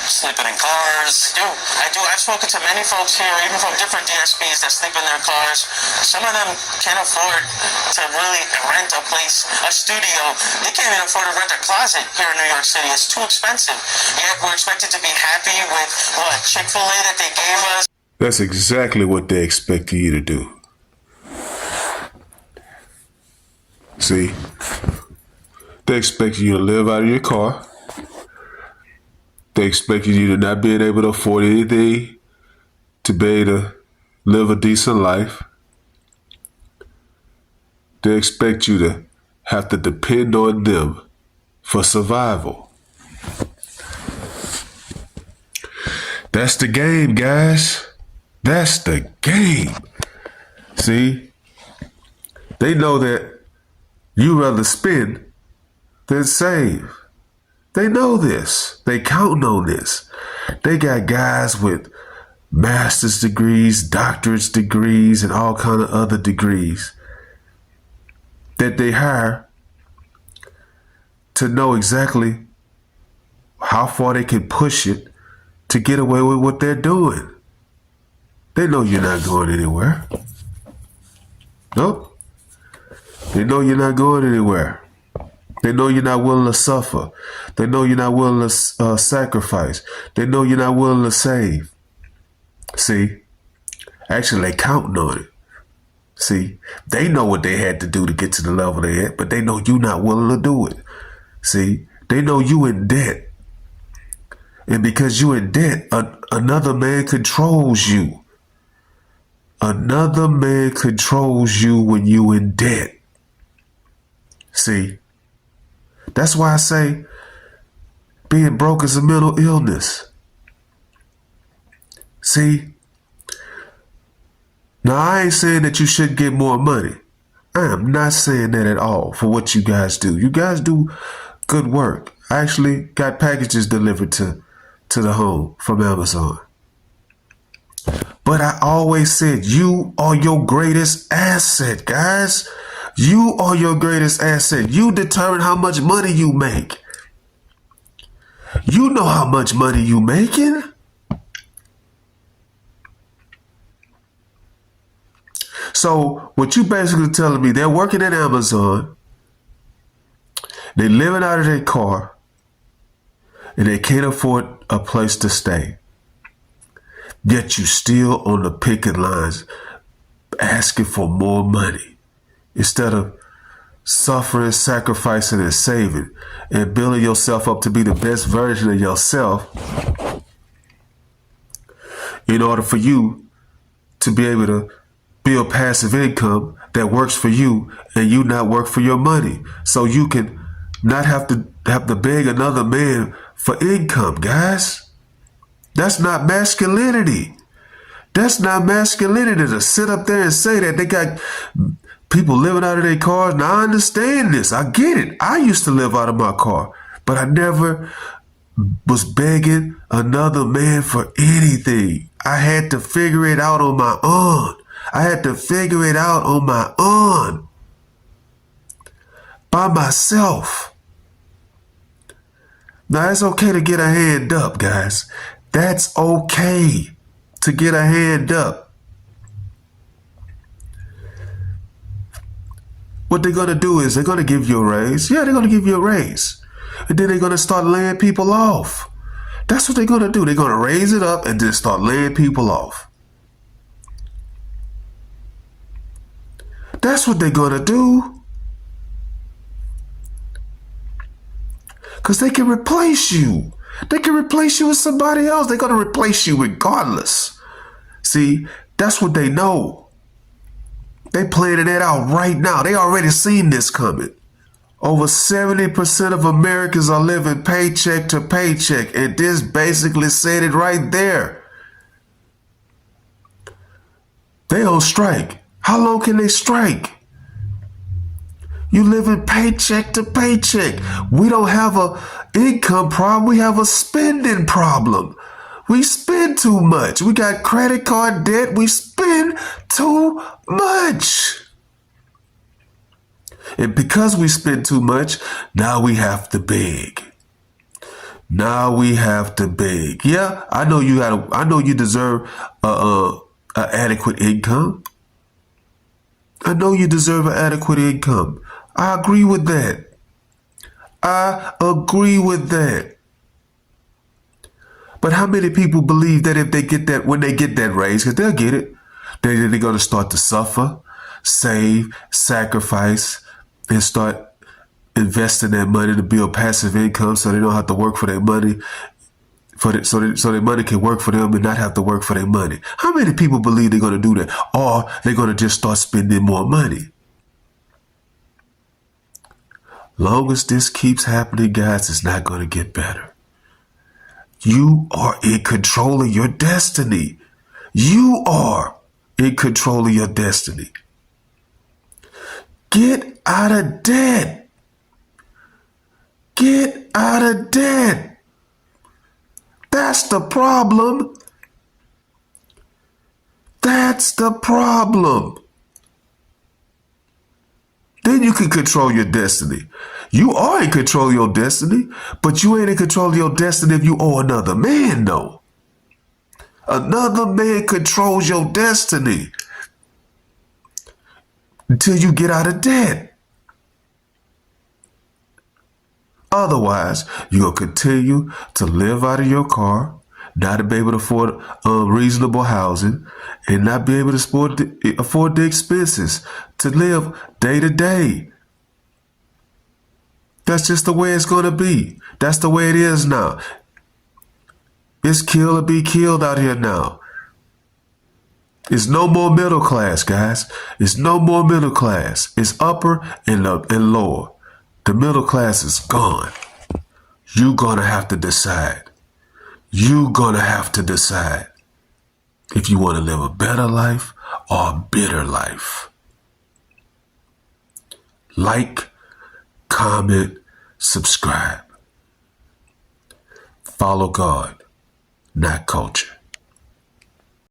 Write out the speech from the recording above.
sleeping in cars. I do. I've spoken to many folks here, even from different DSPs, that sleep in their cars. Some of them can't afford to really rent a place, a studio. They can't even afford to rent a closet here in New York City. It's too expensive. Yet we're expected to be happy with what Chick-fil-A that they gave us. That's exactly what they expect you to do. See? They expect you to live out of your car. They expect you to not being able to afford anything to be able to live a decent life. They expect you to have to depend on them for survival. That's the game, guys. That's the game. See? They know that you rather spend than save. They know this. They counting on this. They got guys with master's degrees, doctorate degrees, and all kind of other degrees that they hire to know exactly how far they can push it to get away with what they're doing. They know you're not going anywhere. Nope. They know you're not going anywhere. They know you're not willing to suffer. They know you're not willing to sacrifice. They know you're not willing to save. See? Actually, they counting on it. See? They know what they had to do to get to the level they at, but they know you're not willing to do it. See? They know you in debt. And because you in debt, another man controls you. Another man controls you when you in debt. See? That's why I say being broke is a mental illness. See? Now, I ain't saying that you should get more money. I am not saying that at all for what you guys do. You guys do good work. I actually got packages delivered to the home from Amazon. But I always said you are your greatest asset, guys. You are your greatest asset. You determine how much money you make. You know how much money you making. So what you basically telling me, they're working at Amazon, they're living out of their car, and they can't afford a place to stay. Yet you still on the picket lines asking for more money instead of suffering, sacrificing, and saving and building yourself up to be the best version of yourself in order for you to be able to build passive income that works for you and you not work for your money. So you can not have to beg another man for income, guys. That's not masculinity. That's not masculinity to sit up there and say that they got people living out of their cars. Now, I understand this. I get it. I used to live out of my car, but I never was begging another man for anything. I had to figure it out on my own. I had to figure it out on my own. By myself. Now, it's okay to get a hand up, guys. That's okay to get a hand up. What they're going to do is they're going to give you a raise. Yeah, they're going to give you a raise. And then they're going to start laying people off. That's what they're going to do. They're going to raise it up and then start laying people off. That's what they're going to do. Because they can replace you. They can replace you with somebody else. They're going to replace you regardless. See, that's what they know. They planning it out right now. They already seen this coming. Over 70% of Americans are living paycheck to paycheck. And this basically said it right there. They on strike. How long can they strike? You living paycheck to paycheck. We don't have a income problem. We have a spending problem. We spend too much. We got credit card debt. We spend too much. And because we spend too much, now we have to beg. Now we have to beg. Yeah, I know you I know you deserve a adequate income. I know you deserve an adequate income. I agree with that. I agree with that. But how many people believe that if they get that, when they get that raise, because they'll get it, they're going to start to suffer, save, sacrifice, and start investing their money to build passive income so they don't have to work for their money, so their money can work for them and not have to work for their money. How many people believe they're going to do that? Or they're going to just start spending more money? Long as this keeps happening, guys, it's not going to get better. You are in control of your destiny. You are in control of your destiny. Get out of debt. Get out of debt. That's the problem. That's the problem. Then you can control your destiny. You are in control of your destiny, but you ain't in control of your destiny if you owe another man, though. Another man controls your destiny until you get out of debt. Otherwise, you're going to continue to live out of your car, not be able to afford reasonable housing, and not be able to afford the expenses to live day to day. That's just the way it's going to be. That's the way it is now. It's kill or be killed out here now. It's no more middle class, guys. It's no more middle class. It's upper and lower. The middle class is gone. You're going to have to decide. You're going to have to decide if you want to live a better life or a bitter life. Like, comment, subscribe. Follow God, not culture.